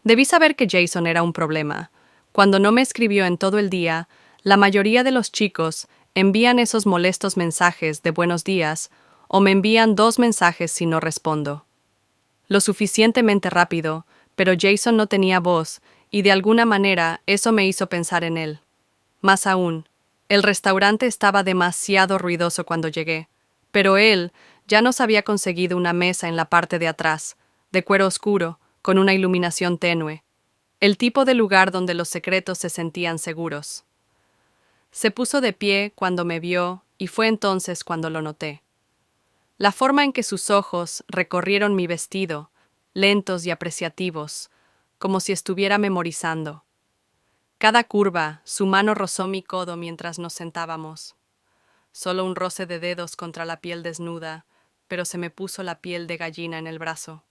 Debí saber que Jason era un problema. Cuando no me escribió en todo el día, la mayoría de los chicos envían esos molestos mensajes de buenos días o me envían 2 mensajes si no respondo. Lo suficientemente rápido, pero Jason no tenía voz y de alguna manera eso me hizo pensar en él. Más aún, el restaurante estaba demasiado ruidoso cuando llegué, pero él ya nos había conseguido una mesa en la parte de atrás, de cuero oscuro, con una iluminación tenue. El tipo de lugar donde los secretos se sentían seguros. Se puso de pie cuando me vio y fue entonces cuando lo noté. La forma en que sus ojos recorrieron mi vestido, lentos y apreciativos, como si estuviera memorizando. Cada curva, su mano rozó mi codo mientras nos sentábamos. Solo un roce de dedos contra la piel desnuda, pero se me puso la piel de gallina en el brazo.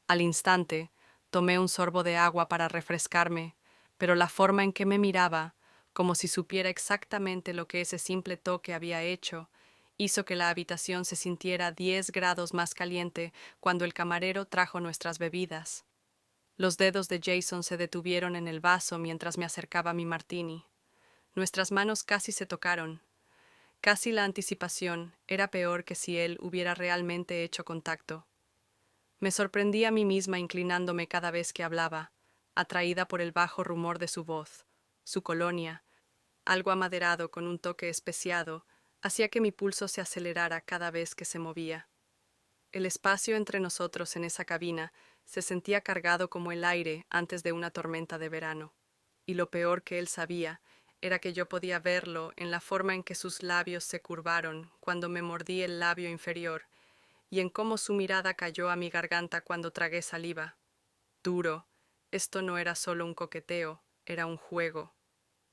Al instante, tomé un sorbo de agua para refrescarme, pero la forma en que me miraba, como si supiera exactamente lo que ese simple toque había hecho, hizo que la habitación se sintiera 10 grados más caliente cuando el camarero trajo nuestras bebidas. Los dedos de Jason se detuvieron en el vaso mientras me acercaba mi martini. Nuestras manos casi se tocaron. Casi la anticipación era peor que si él hubiera realmente hecho contacto. Me sorprendí a mí misma inclinándome cada vez que hablaba, atraída por el bajo rumor de su voz. Su colonia, algo amaderado con un toque especiado, hacía que mi pulso se acelerara cada vez que se movía. El espacio entre nosotros en esa cabina se sentía cargado como el aire antes de una tormenta de verano, y lo peor que él sabía era que yo podía verlo en la forma en que sus labios se curvaron cuando me mordí el labio inferior, y en cómo su mirada cayó a mi garganta cuando tragué saliva. Duro, esto no era solo un coqueteo, era un juego.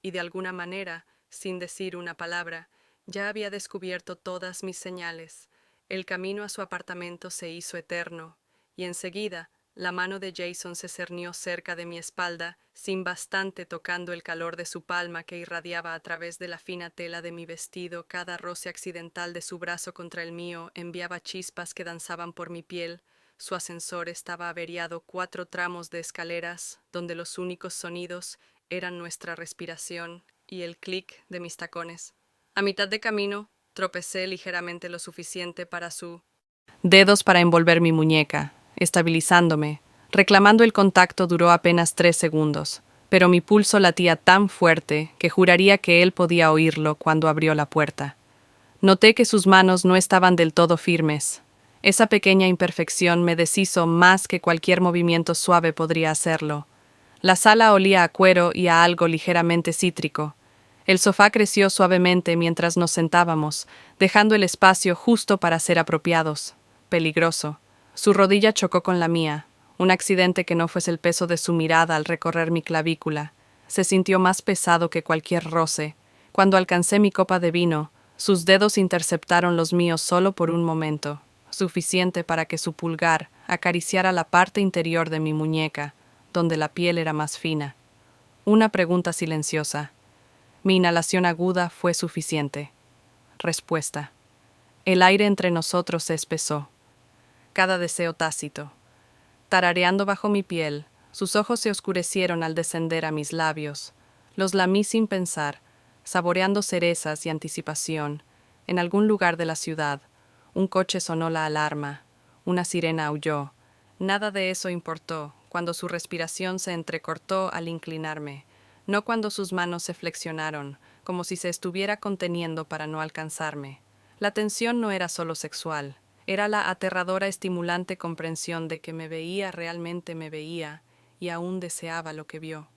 Y de alguna manera, sin decir una palabra, ya había descubierto todas mis señales. El camino a su apartamento se hizo eterno, y enseguida la mano de Jason se cernió cerca de mi espalda, sin bastante tocando el calor de su palma que irradiaba a través de la fina tela de mi vestido. Cada roce accidental de su brazo contra el mío enviaba chispas que danzaban por mi piel. Su ascensor estaba averiado 4 tramos de escaleras, donde los únicos sonidos eran nuestra respiración y el clic de mis tacones. A mitad de camino, tropecé ligeramente lo suficiente para su dedos para envolver mi muñeca, estabilizándome. Reclamando el contacto duró apenas 3 segundos, pero mi pulso latía tan fuerte que juraría que él podía oírlo cuando abrió la puerta. Noté que sus manos no estaban del todo firmes. Esa pequeña imperfección me deshizo más que cualquier movimiento suave podría hacerlo. La sala olía a cuero y a algo ligeramente cítrico. El sofá creció suavemente mientras nos sentábamos, dejando el espacio justo para ser apropiados. Peligroso. Su rodilla chocó con la mía, un accidente que no fuese el peso de su mirada al recorrer mi clavícula. Se sintió más pesado que cualquier roce. Cuando alcancé mi copa de vino, sus dedos interceptaron los míos solo por un momento, suficiente para que su pulgar acariciara la parte interior de mi muñeca, donde la piel era más fina. Una pregunta silenciosa. Mi inhalación aguda fue suficiente. Respuesta. El aire entre nosotros se espesó. Cada deseo tácito. Tarareando bajo mi piel, sus ojos se oscurecieron al descender a mis labios. Los lamí sin pensar, saboreando cerezas y anticipación. En algún lugar de la ciudad, un coche sonó la alarma. Una sirena aulló. Nada de eso importó cuando su respiración se entrecortó al inclinarme, no cuando sus manos se flexionaron, como si se estuviera conteniendo para no alcanzarme. La tensión no era solo sexual, era la aterradora estimulante comprensión de que me veía realmente me veía y aún deseaba lo que vio.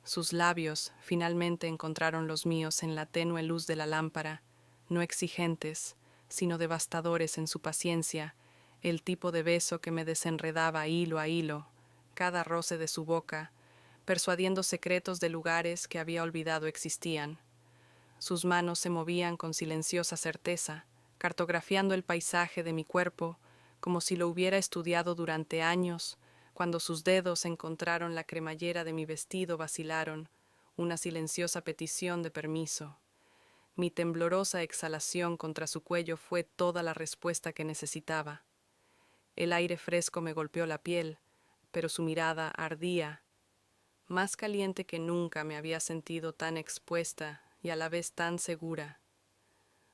Sus labios finalmente encontraron los míos en la tenue luz de la lámpara, no exigentes, sino devastadores en su paciencia, el tipo de beso que me desenredaba hilo a hilo, cada roce de su boca, persuadiendo secretos de lugares que había olvidado existían. Sus manos se movían con silenciosa certeza, cartografiando el paisaje de mi cuerpo, como si lo hubiera estudiado durante años. Cuando sus dedos encontraron la cremallera de mi vestido, vacilaron, una silenciosa petición de permiso. Mi temblorosa exhalación contra su cuello fue toda la respuesta que necesitaba. El aire fresco me golpeó la piel, pero su mirada ardía. Más caliente que nunca me había sentido tan expuesta y a la vez tan segura.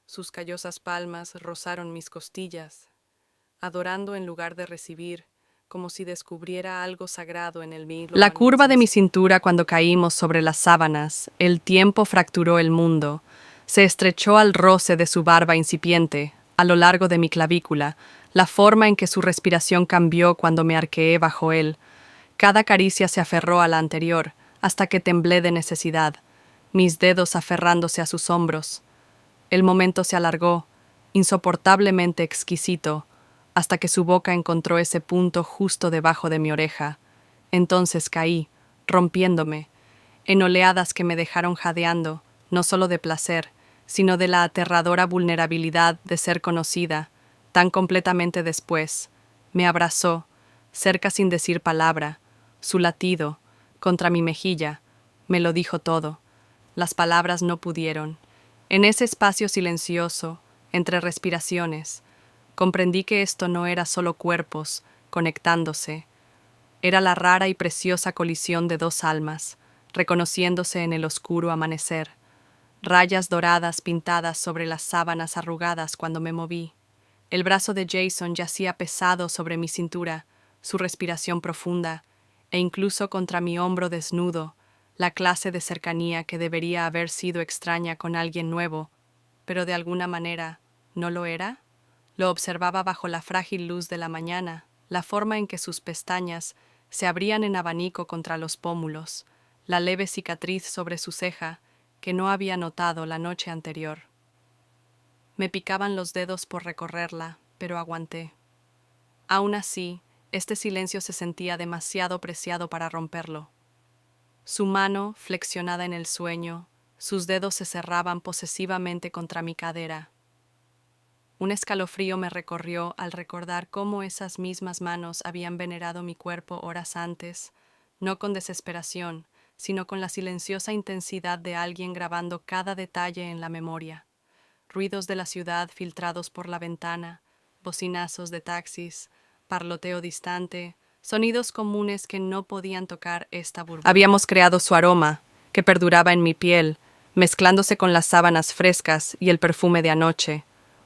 Sus callosas palmas rozaron mis costillas, adorando en lugar de recibir, como si descubriera algo sagrado en el mío. La curva de mi cintura cuando caímos sobre las sábanas, el tiempo fracturó el mundo, se estrechó al roce de su barba incipiente, a lo largo de mi clavícula, la forma en que su respiración cambió cuando me arqueé bajo él. Cada caricia se aferró a la anterior, hasta que temblé de necesidad, mis dedos aferrándose a sus hombros. El momento se alargó, insoportablemente exquisito, hasta que su boca encontró ese punto justo debajo de mi oreja. Entonces caí, rompiéndome, en oleadas que me dejaron jadeando, no solo de placer, sino de la aterradora vulnerabilidad de ser conocida, tan completamente después. Me abrazó, cerca sin decir palabra, su latido, contra mi mejilla, me lo dijo todo. Las palabras no pudieron. En ese espacio silencioso, entre respiraciones, comprendí que esto no era solo cuerpos, conectándose. Era la rara y preciosa colisión de dos almas, reconociéndose en el oscuro amanecer. Rayas doradas pintadas sobre las sábanas arrugadas cuando me moví. El brazo de Jason yacía pesado sobre mi cintura, su respiración profunda, e incluso contra mi hombro desnudo, la clase de cercanía que debería haber sido extraña con alguien nuevo, pero de alguna manera, ¿no lo era? Lo observaba bajo la frágil luz de la mañana, la forma en que sus pestañas se abrían en abanico contra los pómulos, la leve cicatriz sobre su ceja, que no había notado la noche anterior. Me picaban los dedos por recorrerla, pero aguanté. Aún así, este silencio se sentía demasiado preciado para romperlo. Su mano, flexionada en el sueño, sus dedos se cerraban posesivamente contra mi cadera. Un escalofrío me recorrió al recordar cómo esas mismas manos habían venerado mi cuerpo horas antes, no con desesperación, sino con la silenciosa intensidad de alguien grabando cada detalle en la memoria. Ruidos de la ciudad filtrados por la ventana, bocinazos de taxis, parloteo distante, sonidos comunes que no podían tocar esta burbuja. Habíamos creado su aroma, que perduraba en mi piel, mezclándose con las sábanas frescas y el perfume de anoche,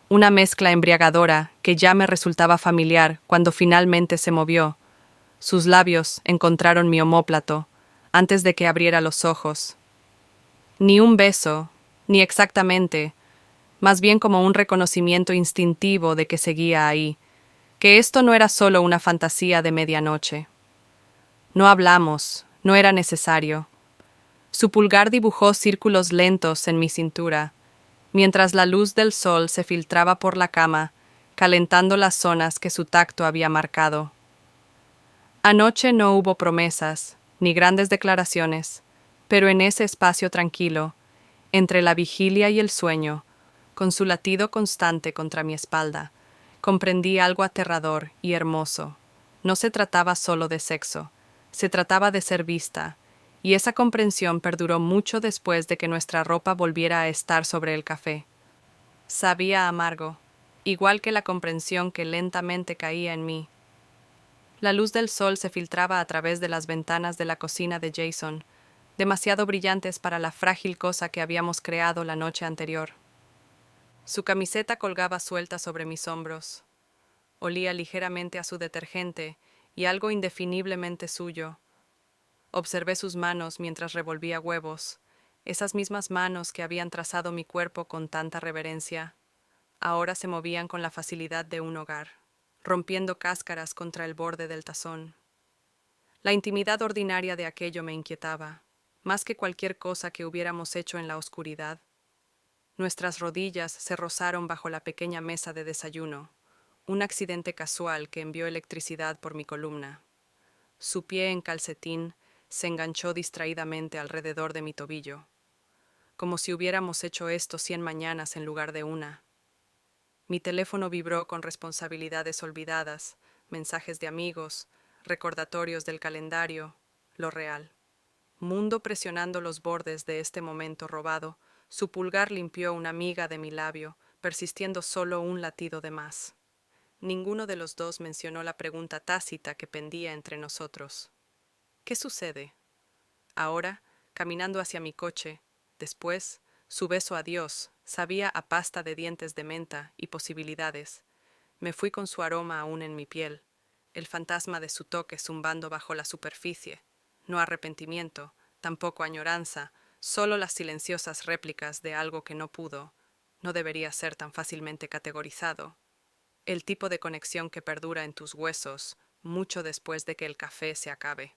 una mezcla embriagadora que ya me resultaba familiar cuando finalmente se movió. Sus labios encontraron mi omóplato, antes de que abriera los ojos. Ni un beso, ni exactamente, más bien como un reconocimiento instintivo de que seguía ahí, que esto no era solo una fantasía de medianoche. No hablamos, no era necesario. Su pulgar dibujó círculos lentos en mi cintura, mientras la luz del sol se filtraba por la cama, calentando las zonas que su tacto había marcado. Anoche no hubo promesas, ni grandes declaraciones, pero en ese espacio tranquilo, entre la vigilia y el sueño, con su latido constante contra mi espalda, comprendí algo aterrador y hermoso. No se trataba solo de sexo, se trataba de ser vista, y esa comprensión perduró mucho después de que nuestra ropa volviera a estar sobre el café. Sabía amargo, igual que la comprensión que lentamente caía en mí. La luz del sol se filtraba a través de las ventanas de la cocina de Jason, demasiado brillantes para la frágil cosa que habíamos creado la noche anterior. Su camiseta colgaba suelta sobre mis hombros. Olía ligeramente a su detergente y algo indefiniblemente suyo. Observé sus manos mientras revolvía huevos, esas mismas manos que habían trazado mi cuerpo con tanta reverencia. Ahora se movían con la facilidad de un hogar, rompiendo cáscaras contra el borde del tazón. La intimidad ordinaria de aquello me inquietaba, más que cualquier cosa que hubiéramos hecho en la oscuridad. Nuestras rodillas se rozaron bajo la pequeña mesa de desayuno, un accidente casual que envió electricidad por mi columna. Su pie en calcetín se enganchó distraídamente alrededor de mi tobillo, como si hubiéramos hecho esto 100 mañanas en lugar de una. Mi teléfono vibró con responsabilidades olvidadas, mensajes de amigos, recordatorios del calendario, lo real. Mundo presionando los bordes de este momento robado, su pulgar limpió una miga de mi labio, persistiendo solo un latido de más. Ninguno de los dos mencionó la pregunta tácita que pendía entre nosotros. ¿Qué sucede? Ahora, caminando hacia mi coche, después, su beso a Dios, sabía a pasta de dientes de menta y posibilidades. Me fui con su aroma aún en mi piel, el fantasma de su toque zumbando bajo la superficie. No arrepentimiento, tampoco añoranza, solo las silenciosas réplicas de algo que no pudo, no debería ser tan fácilmente categorizado. El tipo de conexión que perdura en tus huesos, mucho después de que el café se acabe.